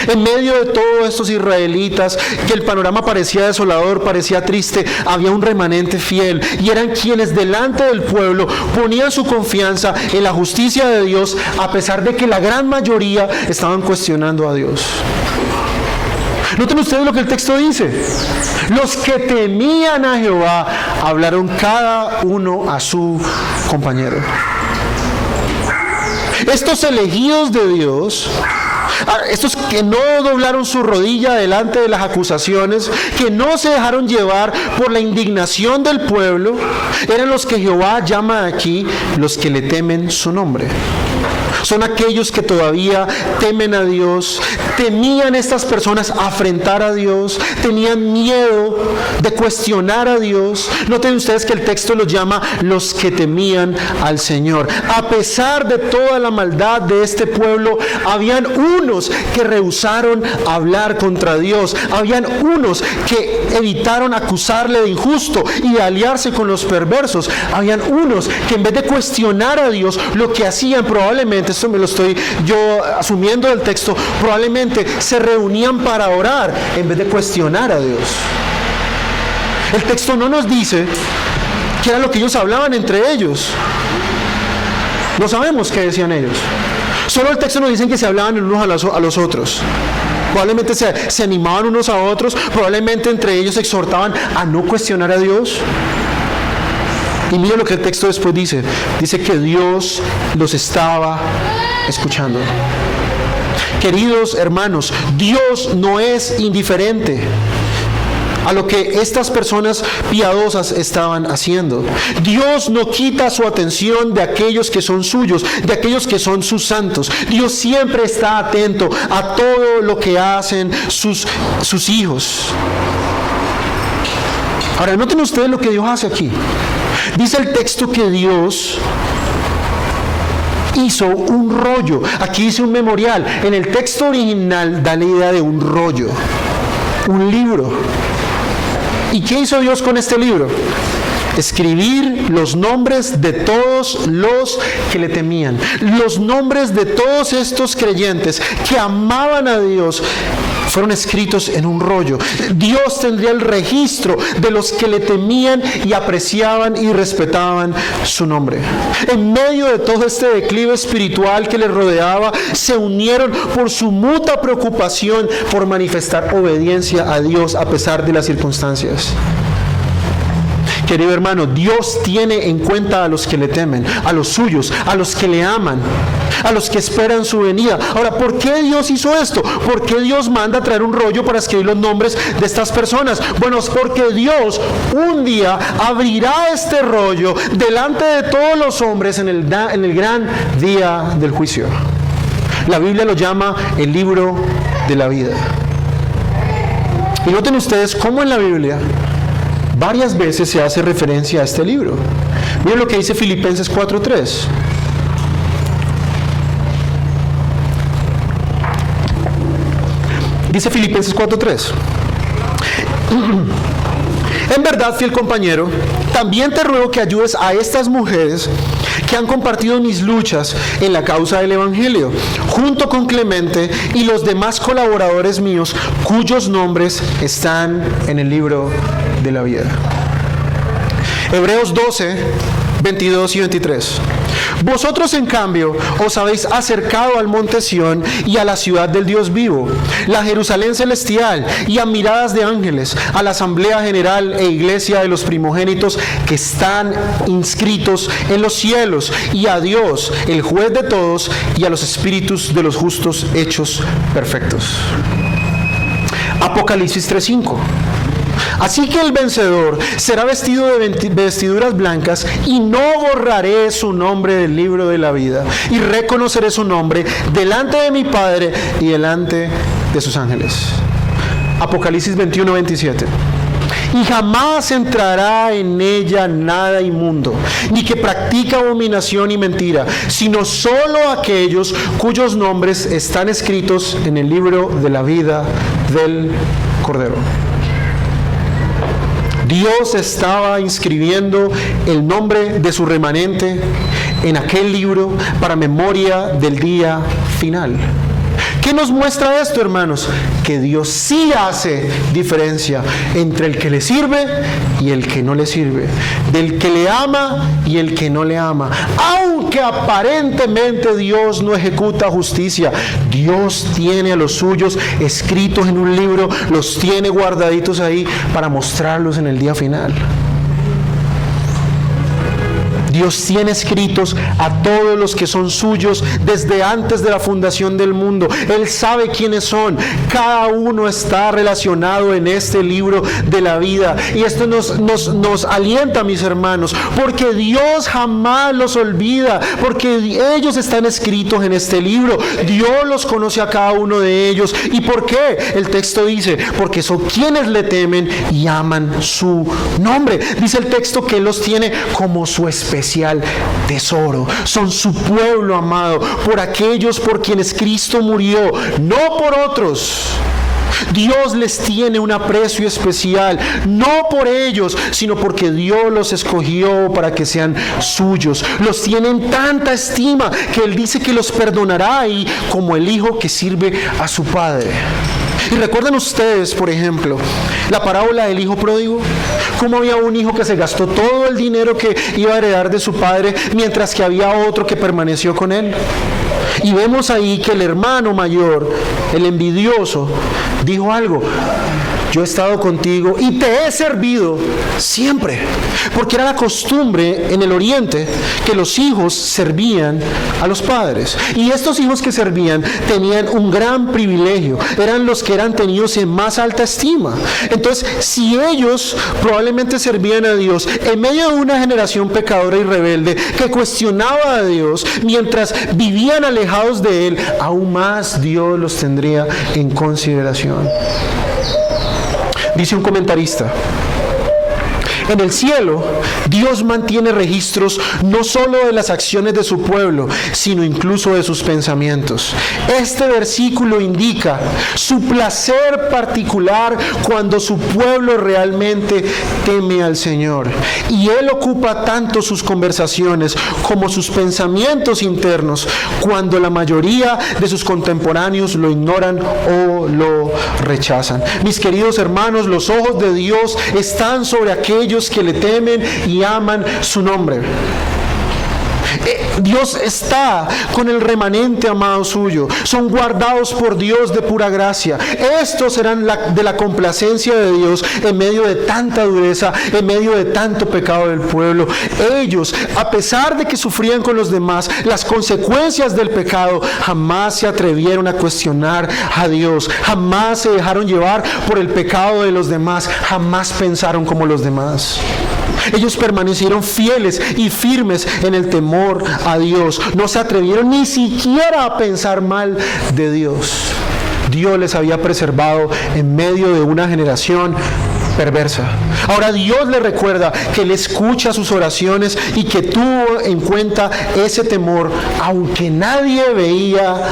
En medio de todos estos israelitas, que el panorama parecía desolador, parecía triste, había un remanente fiel, y eran quienes delante del pueblo ponían su confianza en la justicia de Dios, a pesar de que la gran mayoría estaban cuestionando a Dios. Noten ustedes lo que el texto dice. Los que temían a Jehová hablaron cada uno a su compañero. Estos elegidos de Dios, estos que no doblaron su rodilla delante de las acusaciones, que no se dejaron llevar por la indignación del pueblo, eran los que Jehová llama aquí los que le temen su nombre. Son aquellos que todavía temen a Dios. Temían estas personas afrentar a Dios, tenían miedo de cuestionar a Dios. Noten ustedes que el texto los llama los que temían al Señor. A pesar de toda la maldad de este pueblo, habían unos que rehusaron hablar contra Dios. Habían unos que evitaron acusarle de injusto y de aliarse con los perversos. Habían unos que en vez de cuestionar a Dios, lo que hacían probablemente, esto me lo estoy yo asumiendo del texto, probablemente se reunían para orar en vez de cuestionar a Dios. El texto no nos dice qué era lo que ellos hablaban entre ellos. No sabemos qué decían ellos. Solo el texto nos dice que se hablaban unos a los otros. Probablemente se animaban unos a otros, probablemente entre ellos se exhortaban a no cuestionar a Dios. Y mira lo que el texto después dice. Dice que Dios los estaba escuchando. Queridos hermanos, Dios no es indiferente a lo que estas personas piadosas estaban haciendo. Dios no quita su atención de aquellos que son suyos, de aquellos que son sus santos. Dios siempre está atento a todo lo que hacen sus hijos. Ahora, noten ustedes lo que Dios hace aquí. Dice el texto que Dios hizo un rollo. Aquí dice un memorial. En el texto original da la idea de un rollo, un libro. ¿Y qué hizo Dios con este libro? Escribir los nombres de todos los que le temían, los nombres de todos estos creyentes que amaban a Dios. Fueron escritos en un rollo. Dios tendría el registro de los que le temían y apreciaban y respetaban su nombre. En medio de todo este declive espiritual que les rodeaba, se unieron por su mutua preocupación por manifestar obediencia a Dios a pesar de las circunstancias. Querido hermano, Dios tiene en cuenta a los que le temen, a los suyos, a los que le aman, a los que esperan su venida. Ahora, ¿por qué Dios hizo esto? ¿Por qué Dios manda a traer un rollo para escribir los nombres de estas personas? Bueno, es porque Dios un día abrirá este rollo delante de todos los hombres en el gran día del juicio. La Biblia lo llama el libro de la vida. Y noten ustedes cómo en la Biblia varias veces se hace referencia a este libro. Miren lo que dice Filipenses 4:3. Dice Filipenses 4:3. En verdad, fiel compañero, también te ruego que ayudes a estas mujeres que han compartido mis luchas en la causa del Evangelio, junto con Clemente y los demás colaboradores míos, cuyos nombres están en el libro de la vida. Hebreos 12, 22 y 23. Vosotros, en cambio, os habéis acercado al monte Sión y a la ciudad del Dios vivo, la Jerusalén celestial, y a miradas de ángeles, a la asamblea general e iglesia de los primogénitos que están inscritos en los cielos, y a Dios, el juez de todos, y a los espíritus de los justos hechos perfectos. Apocalipsis 3:5. Así que el vencedor será vestido de vestiduras blancas, y no borraré su nombre del libro de la vida, y reconoceré su nombre delante de mi Padre y delante de sus ángeles. Apocalipsis 21:27. Y jamás entrará en ella nada inmundo, ni que practica abominación y mentira, sino solo aquellos cuyos nombres están escritos en el libro de la vida del Cordero. Dios estaba inscribiendo el nombre de su remanente en aquel libro para memoria del día final. ¿Qué ¿Qué nos muestra esto, hermanos? Que Dios sí hace diferencia entre el que le sirve y el que no le sirve, del que le ama y el que no le ama. Aunque aparentemente Dios no ejecuta justicia, Dios tiene a los suyos escritos en un libro, los tiene guardaditos ahí para mostrarlos en el día final. Dios tiene escritos a todos los que son suyos desde antes de la fundación del mundo. Él sabe quiénes son. Cada uno está relacionado en este libro de la vida. Y esto nos alienta, mis hermanos, porque Dios jamás los olvida, porque ellos están escritos en este libro. Dios los conoce a cada uno de ellos. ¿Y por qué? El texto dice, porque son quienes le temen y aman su nombre. Dice el texto que Él los tiene como su especial tesoro. Son su pueblo amado, por aquellos por quienes Cristo murió, no por otros. Dios les tiene un aprecio especial, no por ellos, sino porque Dios los escogió para que sean suyos. Los tiene en tanta estima que Él dice que los perdonará ahí como el hijo que sirve a su padre. Y recuerdan ustedes, por ejemplo, la parábola del hijo pródigo, cómo había un hijo que se gastó todo el dinero que iba a heredar de su padre, mientras que había otro que permaneció con él. Y vemos ahí que el hermano mayor, el envidioso, dijo algo: yo he estado contigo y te he servido siempre. Porque era la costumbre en el oriente que los hijos servían a los padres. Y estos hijos que servían tenían un gran privilegio. Eran los que eran tenidos en más alta estima. Entonces, si ellos probablemente servían a Dios en medio de una generación pecadora y rebelde que cuestionaba a Dios, mientras vivían alejados de Él, aún más Dios los tendría en consideración. Dice un comentarista: en el cielo, Dios mantiene registros no solo de las acciones de su pueblo, sino incluso de sus pensamientos. Este versículo indica su placer particular cuando su pueblo realmente teme al Señor. Y Él ocupa tanto sus conversaciones como sus pensamientos internos cuando la mayoría de sus contemporáneos lo ignoran o lo rechazan. Mis queridos hermanos, los ojos de Dios están sobre aquellos que le temen y aman su nombre. Dios está con el remanente amado suyo. Son guardados por Dios de pura gracia. Estos serán de la complacencia de Dios en medio de tanta dureza, en medio de tanto pecado del pueblo. Ellos, a pesar de que sufrían con los demás las consecuencias del pecado, jamás se atrevieron a cuestionar a Dios. Jamás se dejaron llevar por el pecado de los demás. Jamás pensaron como los demás. Ellos permanecieron fieles y firmes en el temor a Dios. No se atrevieron ni siquiera a pensar mal de Dios. Dios les había preservado en medio de una generación perversa. Ahora Dios le recuerda que Él escucha sus oraciones y que tuvo en cuenta ese temor, aunque nadie veía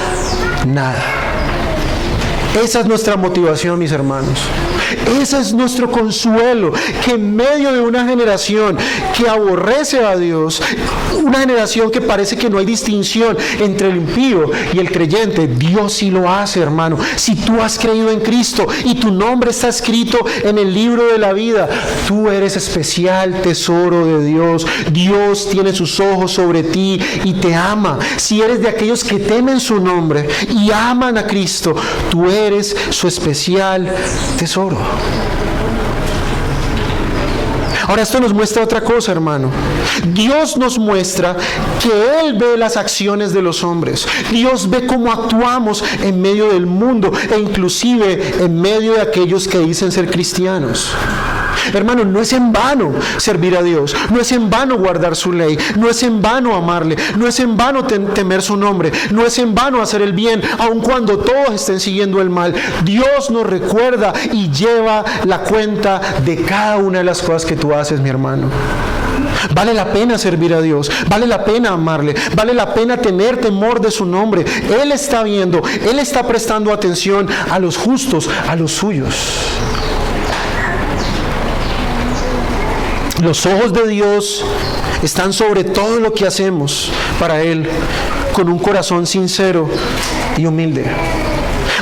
nada. Esa es nuestra motivación, mis hermanos. Ese es nuestro consuelo, que en medio de una generación que aborrece a Dios, una generación que parece que no hay distinción entre el impío y el creyente, Dios sí lo hace, hermano. Si tú has creído en Cristo y tu nombre está escrito en el libro de la vida, tú eres especial tesoro de Dios. Dios tiene sus ojos sobre ti y te ama. Si eres de aquellos que temen su nombre y aman a Cristo, tú eres su especial tesoro. Ahora esto nos muestra otra cosa, hermano. Dios nos muestra que Él ve las acciones de los hombres. Dios ve cómo actuamos en medio del mundo e inclusive en medio de aquellos que dicen ser cristianos. Hermano, no es en vano servir a Dios, no es en vano guardar su ley, no es en vano amarle, no es en vano temer su nombre, no es en vano hacer el bien, aun cuando todos estén siguiendo el mal. Dios nos recuerda y lleva la cuenta de cada una de las cosas que tú haces, mi hermano. Vale la pena servir a Dios, vale la pena amarle, vale la pena tener temor de su nombre. Él está viendo, Él está prestando atención a los justos, a los suyos. Los ojos de Dios están sobre todo lo que hacemos para Él, con un corazón sincero y humilde.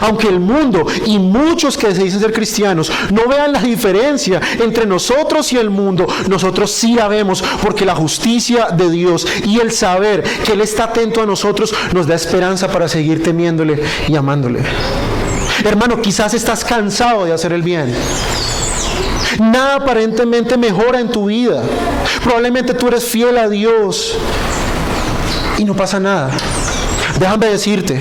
Aunque el mundo y muchos que se dicen ser cristianos no vean la diferencia entre nosotros y el mundo, nosotros sí la vemos, porque la justicia de Dios y el saber que Él está atento a nosotros nos da esperanza para seguir temiéndole y amándole. Hermano, quizás estás cansado de hacer el bien. Nada aparentemente mejora en tu vida. Probablemente tú eres fiel a Dios y no pasa nada. Déjame decirte,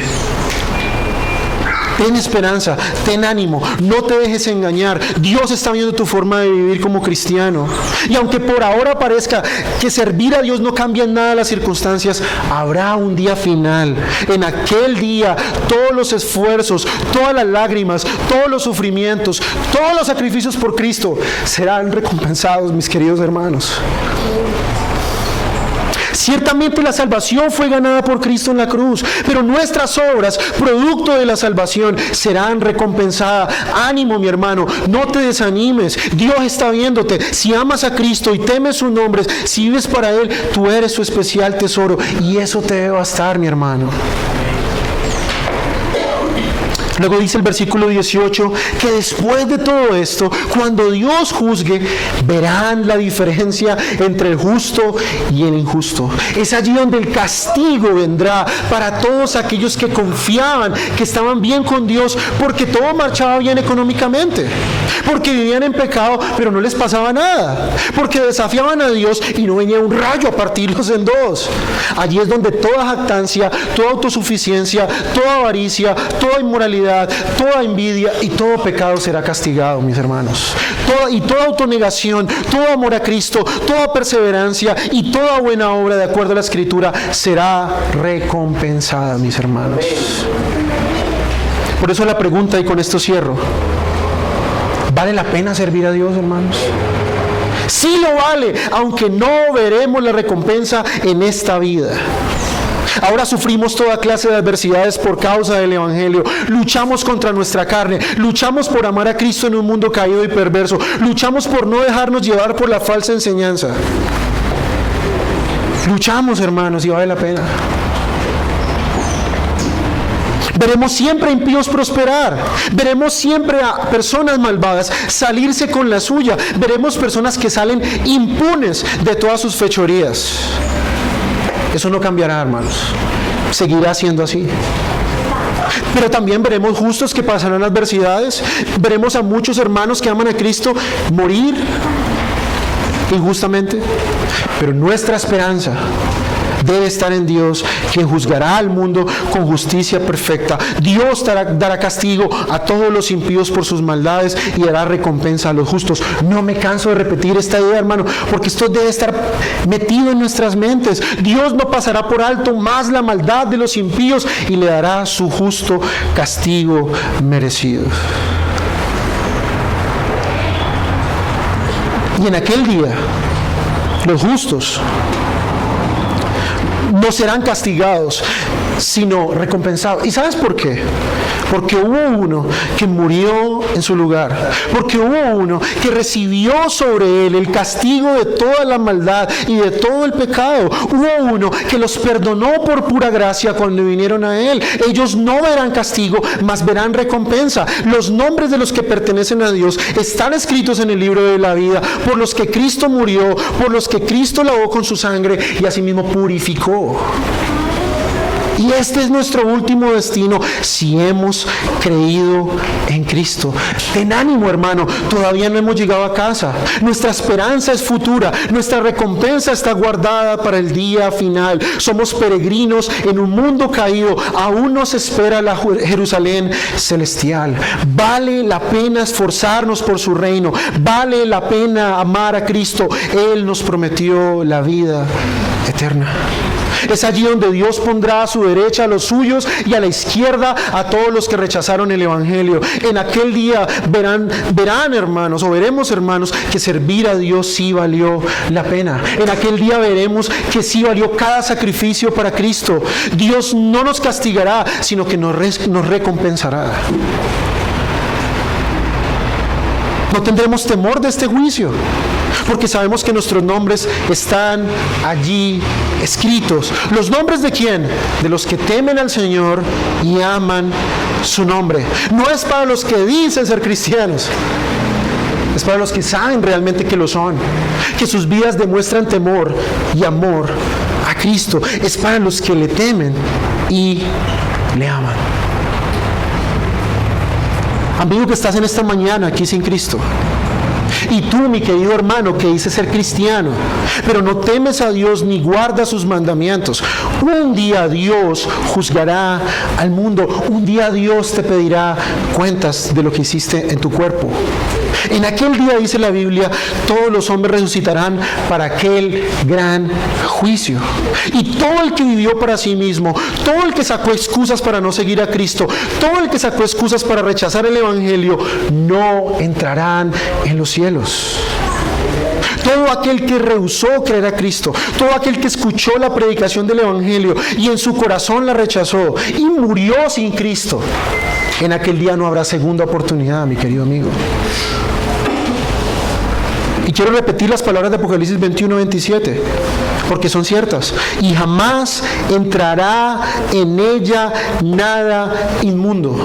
ten esperanza, ten ánimo, no te dejes engañar. Dios está viendo tu forma de vivir como cristiano. Y aunque por ahora parezca que servir a Dios no cambia en nada las circunstancias, habrá un día final. En aquel día, todos los esfuerzos, todas las lágrimas, todos los sufrimientos, todos los sacrificios por Cristo serán recompensados, mis queridos hermanos. Ciertamente la salvación fue ganada por Cristo en la cruz, pero nuestras obras, producto de la salvación, serán recompensadas. Ánimo, mi hermano, no te desanimes. Dios está viéndote. Si amas a Cristo y temes su nombre, si vives para Él, tú eres su especial tesoro, y eso te debe bastar, mi hermano. Luego dice el versículo 18 que después de todo esto, cuando Dios juzgue, verán la diferencia entre el justo y el injusto. Es allí donde el castigo vendrá para todos aquellos que confiaban, que estaban bien con Dios, porque todo marchaba bien económicamente, porque vivían en pecado, pero no les pasaba nada, porque desafiaban a Dios y no venía un rayo a partirlos en dos. Allí es donde toda jactancia, toda autosuficiencia, toda avaricia, toda inmoralidad, toda envidia y todo pecado será castigado, mis hermanos. Toda autonegación, todo amor a Cristo, toda perseverancia y toda buena obra de acuerdo a la Escritura será recompensada, mis hermanos. Por eso la pregunta, y con esto cierro: ¿vale la pena servir a Dios, hermanos? Sí lo vale, aunque no veremos la recompensa en esta vida. Ahora sufrimos toda clase de adversidades por causa del Evangelio. Luchamos contra nuestra carne. Luchamos por amar a Cristo en un mundo caído y perverso. Luchamos por no dejarnos llevar por la falsa enseñanza. Luchamos, hermanos, y vale la pena. Veremos siempre a impíos prosperar. Veremos siempre a personas malvadas salirse con la suya. Veremos personas que salen impunes de todas sus fechorías. Eso no cambiará, hermanos. Seguirá siendo así. Pero también veremos justos que pasarán adversidades. Veremos a muchos hermanos que aman a Cristo morir injustamente. Pero nuestra esperanza debe estar en Dios, quien juzgará al mundo con justicia perfecta. Dios dará castigo a todos los impíos por sus maldades y dará recompensa a los justos. No me canso de repetir esta idea, hermano, porque esto debe estar metido en nuestras mentes. Dios no pasará por alto más la maldad de los impíos y le dará su justo castigo merecido. Y en aquel día, los justos no serán castigados, sino recompensados. ¿Y sabes por qué? Porque hubo uno que murió en su lugar, porque hubo uno que recibió sobre él el castigo de toda la maldad y de todo el pecado. Hubo uno que los perdonó por pura gracia cuando vinieron a él. Ellos no verán castigo, mas verán recompensa. Los nombres de los que pertenecen a Dios están escritos en el libro de la vida, por los que Cristo murió, por los que Cristo lavó con su sangre y asimismo purificó. Y este es nuestro último destino si hemos creído en Cristo. Ten ánimo, hermano, todavía no hemos llegado a casa. Nuestra esperanza es futura, nuestra recompensa está guardada para el día final. Somos peregrinos en un mundo caído, aún nos espera la Jerusalén celestial. Vale la pena esforzarnos por su reino, vale la pena amar a Cristo. Él nos prometió la vida eterna. Es allí donde Dios pondrá a su derecha a los suyos y a la izquierda a todos los que rechazaron el Evangelio. En aquel día verán hermanos, o veremos, hermanos, que servir a Dios sí valió la pena. En aquel día veremos que sí valió cada sacrificio para Cristo. Dios no nos castigará, sino que nos recompensará. No tendremos temor de este juicio. porque sabemos que nuestros nombres están allí escritos. ¿Los nombres de quién? De los que temen al Señor y aman su nombre. No es para los que dicen ser cristianos, es para los que saben realmente que lo son, que sus vidas demuestran temor y amor a Cristo. Es para los que le temen y le aman. Amigo que estás en esta mañana aquí sin Cristo, y tú, mi querido hermano, que dices ser cristiano, pero no temes a Dios ni guardas sus mandamientos, un día Dios juzgará al mundo. Un día Dios te pedirá cuentas de lo que hiciste en tu cuerpo. En aquel día, dice la Biblia, todos los hombres resucitarán para aquel gran juicio. Y todo el que vivió para sí mismo, todo el que sacó excusas para no seguir a Cristo, todo el que sacó excusas para rechazar el Evangelio, no entrarán en los cielos. Todo aquel que rehusó creer a Cristo, todo aquel que escuchó la predicación del Evangelio y en su corazón la rechazó y murió sin Cristo, en aquel día no habrá segunda oportunidad, mi querido amigo. Y quiero repetir las palabras de Apocalipsis 21-27, porque son ciertas. Y jamás entrará en ella nada inmundo,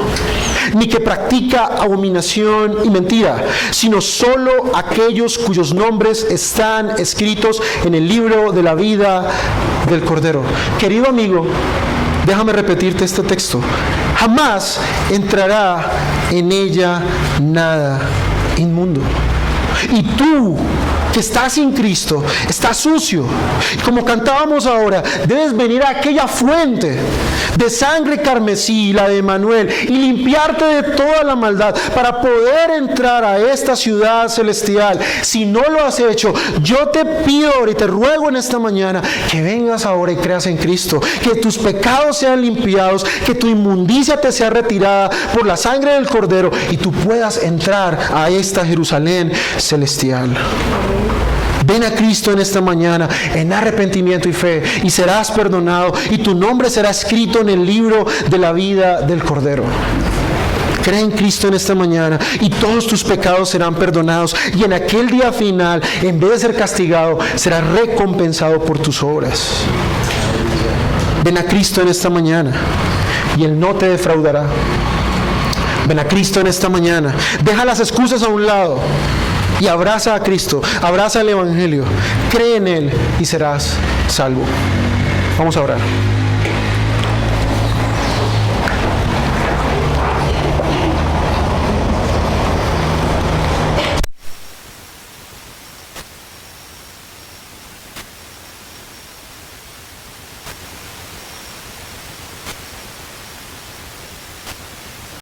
ni que practica abominación y mentira, sino solo aquellos cuyos nombres están escritos en el libro de la vida del Cordero. Querido amigo, déjame repetirte este texto. Jamás entrará en ella nada inmundo. Y tú, que estás sin Cristo, estás sucio. Como cantábamos ahora, debes venir a aquella fuente de sangre carmesí, la de Emmanuel, y limpiarte de toda la maldad para poder entrar a esta ciudad celestial. Si no lo has hecho, yo te pido ahora y te ruego en esta mañana que vengas ahora y creas en Cristo, que tus pecados sean limpiados, que tu inmundicia te sea retirada por la sangre del Cordero y tú puedas entrar a esta Jerusalén celestial. Ven a Cristo en esta mañana en arrepentimiento y fe y serás perdonado y tu nombre será escrito en el libro de la vida del Cordero. Cree en Cristo en esta mañana y todos tus pecados serán perdonados y en aquel día final, en vez de ser castigado, serás recompensado por tus obras. Ven a Cristo en esta mañana y Él no te defraudará. Ven a Cristo en esta mañana. Deja las excusas a un lado y abraza a Cristo, abraza el Evangelio, cree en Él y serás salvo. Vamos a orar.